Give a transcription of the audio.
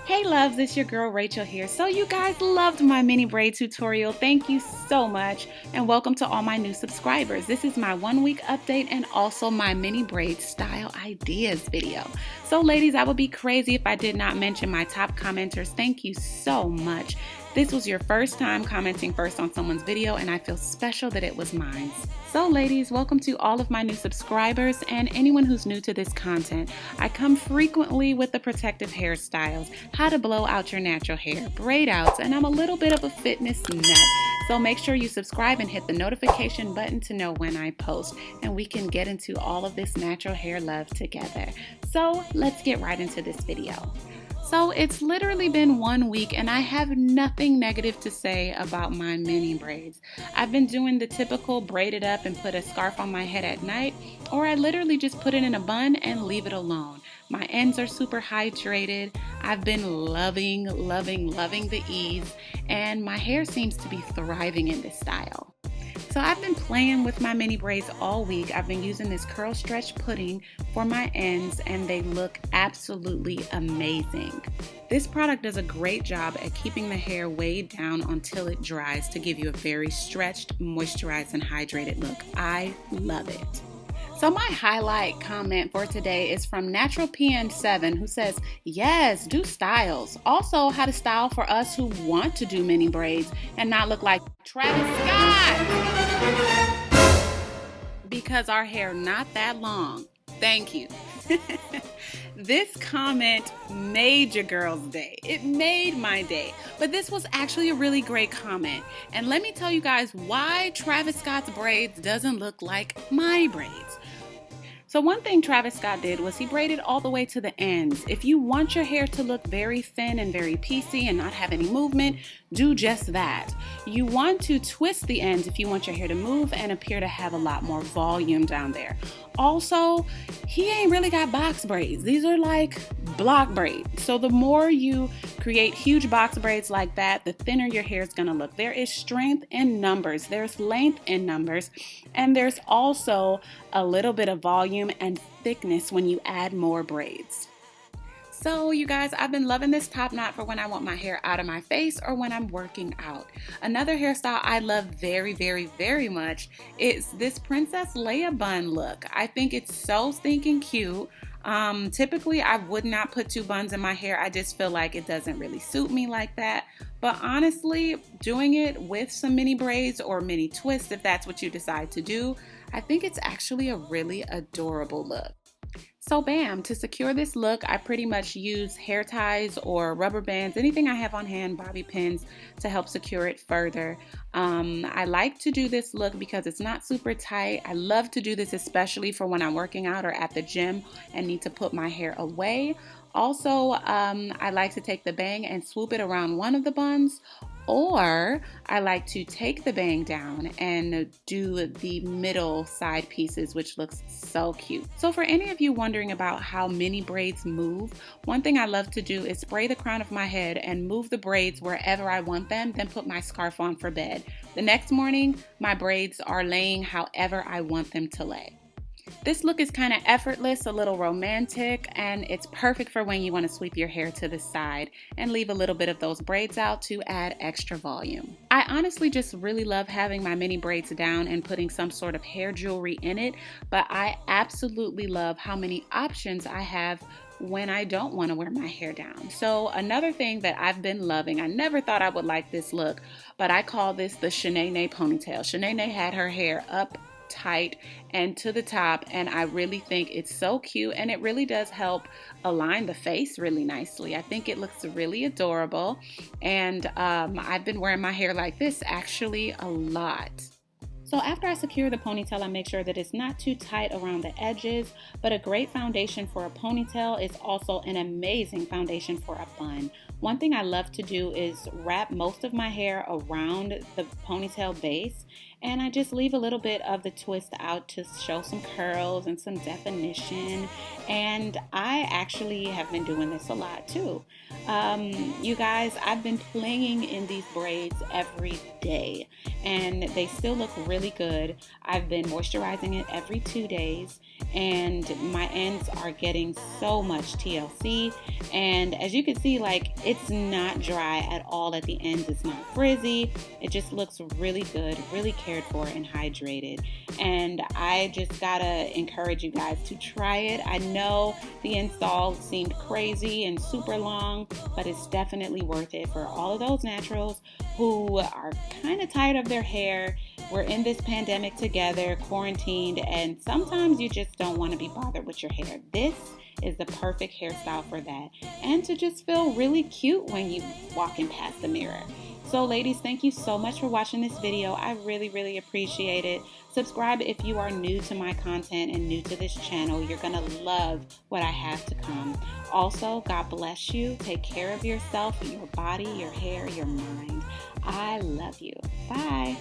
Hey loves, it's your girl Rachel here. So you guys loved my mini braid tutorial. Thank you so much and welcome to all my new subscribers. This is my 1 week update and also my mini braid style ideas video. So ladies, I would be crazy if I did not mention my top commenters. Thank you so much. This was your first time commenting first on someone's video and I feel special that it was mine. So ladies, welcome to all of my new subscribers and anyone who's new to this content. I come frequently with the protective hairstyles, how to blow out your natural hair, braid outs, and I'm a little bit of a fitness nut. So make sure you subscribe and hit the notification button to know when I post and we can get into all of this natural hair love together. So let's get right into this video. So it's literally been 1 week and I have nothing negative to say about my mini braids. I've been doing the typical braid it up and put a scarf on my head at night, or I literally just put it in a bun and leave it alone. My ends are super hydrated. I've been loving the ease, and my hair seems to be thriving in this style. So I've been playing with my mini braids all week. I've been using this curl stretch pudding for my ends and they look absolutely amazing. This product does a great job at keeping the hair weighed down until it dries to give you a very stretched, moisturized, and hydrated look. I love it. So my highlight comment for today is from Natural PN7 who says, yes, do styles. Also how to style for us who want to do mini braids and not look like Travis Scott because our hair not that long. Thank you. This comment made your girl's day. It made my day. But this was actually a really great comment. And let me tell you guys why Travis Scott's braids doesn't look like my braids. So one thing Travis Scott did was he braided all the way to the ends. If you want your hair to look very thin and very piecey and not have any movement, do just that. You want to twist the ends if you want your hair to move and appear to have a lot more volume down there. Also, he ain't really got box braids. These are like block braids. So the more you create huge box braids like that, the thinner your hair is gonna look. There is strength in numbers, there's length in numbers, and there's also a little bit of volume and thickness when you add more braids. So you guys, I've been loving this top knot for when I want my hair out of my face or when I'm working out. Another hairstyle I love very much is this Princess Leia bun look. I think it's so stinking cute. Typically I would not put two buns in my hair. I just feel like it doesn't really suit me like that. But honestly, doing it with some mini braids or mini twists, if that's what you decide to do, I think it's actually a really adorable look. So bam, to secure this look, I pretty much use hair ties or rubber bands, anything I have on hand, bobby pins to help secure it further. I like to do this look because it's not super tight. I love to do this especially for when I'm working out or at the gym and need to put my hair away. Also, I like to take the bang and swoop it around one of the buns, or I like to take the bang down and do the middle side pieces, which looks so cute. So for any of you wondering about how mini braids move, one thing I love to do is spray the crown of my head and move the braids wherever I want them, then put my scarf on for bed. The next morning, my braids are laying however I want them to lay. This look is kind of effortless, a little romantic, and it's perfect for when you want to sweep your hair to the side and leave a little bit of those braids out to add extra volume. I honestly just really love having my mini braids down and putting some sort of hair jewelry in it, but I absolutely love how many options I have when I don't want to wear my hair down. So another thing that I've been loving, I never thought I would like this look, but I call this the Shanae ponytail. Shanae had her hair up tight and to the top, and I really think it's so cute, and it really does help align the face really nicely. I think it looks really adorable, and I've been wearing my hair like this actually a lot. So after I secure the ponytail, I make sure that it's not too tight around the edges, but a great foundation for a ponytail is also an amazing foundation for a bun. One thing I love to do is wrap most of my hair around the ponytail base, and I just leave a little bit of the twist out to show some curls and some definition, and I actually have been doing this a lot too. You guys, I've been playing in these braids every day and they still look really good. I've been moisturizing it every 2 days and my ends are getting so much TLC. And as you can see, like, it's not dry at all at the ends. It's not frizzy. It just looks really good, really cared for and hydrated. And I just gotta encourage you guys to try it. I know the install seemed crazy and super long, but it's definitely worth it for all of those naturals who are kind of tired of their hair. We're in this pandemic together, quarantined, and sometimes you just don't want to be bothered with your hair. This is the perfect hairstyle for that, and to just feel really cute when you walking past the mirror. So ladies, thank you so much for watching this video. I really appreciate it. Subscribe if you are new to my content and new to this channel. You're gonna love what I have to come. Also, God bless you. Take care of yourself, your body, your hair, your mind. I love you. Bye.